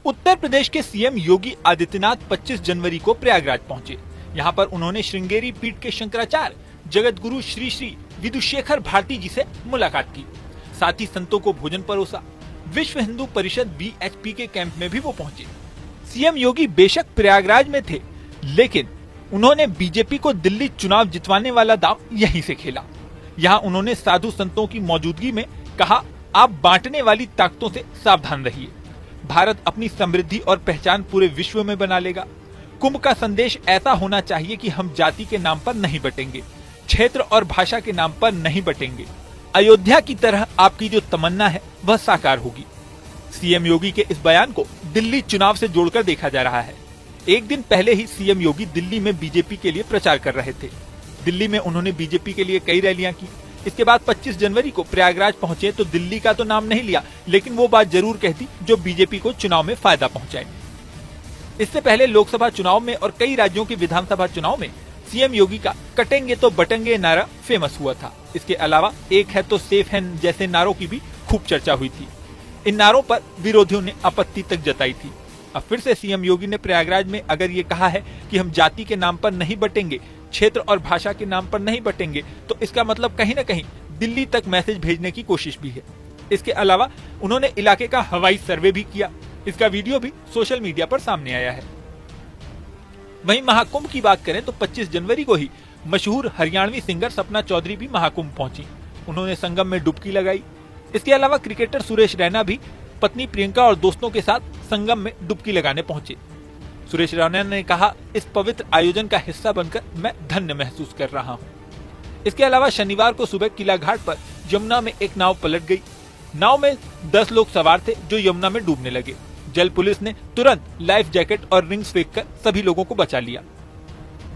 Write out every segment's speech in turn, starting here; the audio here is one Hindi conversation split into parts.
उत्तर प्रदेश के सीएम योगी आदित्यनाथ 25 जनवरी को प्रयागराज पहुंचे। यहां पर उन्होंने श्रृंगेरी पीठ के शंकराचार्य जगत गुरु श्री श्री विदुशेखर भारती जी से मुलाकात की। साथ ही संतों को भोजन परोसा। विश्व हिंदू परिषद BHP के कैंप में भी वो पहुंचे। सीएम योगी बेशक प्रयागराज में थे, लेकिन उन्होंने बीजेपी को दिल्ली चुनाव जितवाने वाला दांव यहीं से खेला। यहाँ उन्होंने साधु संतों की मौजूदगी में कहा, आप बांटने वाली ताकतों से सावधान रहिए। भारत अपनी समृद्धि और पहचान पूरे विश्व में बना लेगा। कुंभ का संदेश ऐसा होना चाहिए कि हम जाति के नाम पर नहीं बटेंगे, क्षेत्र और भाषा के नाम पर नहीं बटेंगे। अयोध्या की तरह आपकी जो तमन्ना है वह साकार होगी। सीएम योगी के इस बयान को दिल्ली चुनाव से जोड़कर देखा जा रहा है। एक दिन पहले ही सीएम योगी दिल्ली में बीजेपी के लिए प्रचार कर रहे थे। दिल्ली में उन्होंने बीजेपी के लिए कई रैलियां की। इसके बाद 25 जनवरी को प्रयागराज पहुंचे तो दिल्ली का तो नाम नहीं लिया, लेकिन वो बात जरूर कहती जो बीजेपी को चुनाव में फायदा पहुंचाए। इससे पहले लोकसभा चुनाव में और कई राज्यों के विधानसभा चुनाव में सीएम योगी का कटेंगे तो बटेंगे नारा फेमस हुआ था। इसके अलावा एक है तो सेफ है जैसे नारों की भी खूब चर्चा हुई थी। इन नारों पर विरोधियों ने आपत्ति तक जताई थी। अब फिर से सीएम योगी ने प्रयागराज में अगर ये कहा है कि हम जाति के नाम पर नहीं बटेंगे, क्षेत्र और भाषा के नाम पर नहीं बटेंगे, तो इसका मतलब कहीं न कहीं दिल्ली तक मैसेज भेजने की कोशिश भी है। इसके अलावा उन्होंने इलाके का हवाई सर्वे भी किया। इसका वीडियो भी सोशल मीडिया पर सामने आया है। वहीं महाकुंभ की बात करें तो 25 जनवरी को ही मशहूर हरियाणवी सिंगर सपना चौधरी भी महाकुंभ पहुंची। उन्होंने संगम में डुबकी लगाई। इसके अलावा क्रिकेटर सुरेश रैना भी पत्नी प्रियंका और दोस्तों के साथ संगम में डुबकी लगाने पहुंचे। सुरेश रैना ने कहा, इस पवित्र आयोजन का हिस्सा बनकर मैं धन्य महसूस कर रहा हूं। इसके अलावा शनिवार को सुबह किला घाट पर यमुना में एक नाव पलट गई। नाव में 10 लोग सवार थे जो यमुना में डूबने लगे। जल पुलिस ने तुरंत लाइफ जैकेट और रिंग्स फेंककर सभी लोगों को बचा लिया।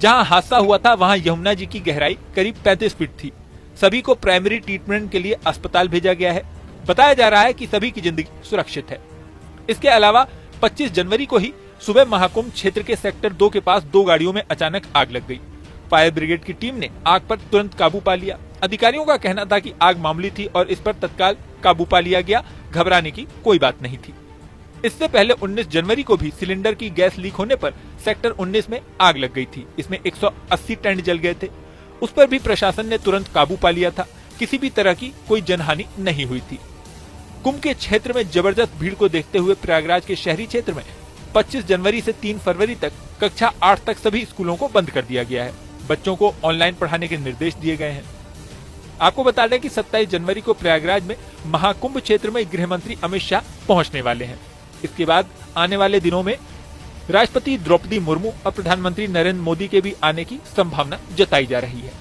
जहां हादसा हुआ था वहां यमुना जी की गहराई करीब 35 फीट थी। सभी को प्राइमरी ट्रीटमेंट के लिए अस्पताल भेजा गया है। बताया जा रहा है कि सभी की जिंदगी सुरक्षित है। इसके अलावा 25 जनवरी को ही सुबह महाकुंभ क्षेत्र के सेक्टर 2 के पास 2 गाड़ियों में अचानक आग लग गई। फायर ब्रिगेड की टीम ने आग पर तुरंत काबू पा लिया। अधिकारियों का कहना था कि आग मामूली थी और इस पर तत्काल काबू पा लिया गया। घबराने की कोई बात नहीं थी। इससे पहले 19 जनवरी को भी सिलेंडर की गैस लीक होने पर सेक्टर 19 में आग लग गई थी। इसमें 180 टेंट जल गए थे। उस पर भी प्रशासन ने तुरंत काबू पा लिया था। किसी भी तरह की कोई जनहानि नहीं हुई थी। कुंभ के क्षेत्र में जबरदस्त भीड़ को देखते हुए प्रयागराज के शहरी क्षेत्र में 25 जनवरी से 3 फरवरी तक कक्षा 8 तक सभी स्कूलों को बंद कर दिया गया है। बच्चों को ऑनलाइन पढ़ाने के निर्देश दिए गए हैं। आपको बता दें कि 27 जनवरी को प्रयागराज में महाकुंभ क्षेत्र में गृह मंत्री अमित शाह पहुंचने वाले हैं। इसके बाद आने वाले दिनों में राष्ट्रपति द्रौपदी मुर्मू और प्रधानमंत्री नरेंद्र मोदी के भी आने की संभावना जताई जा रही है।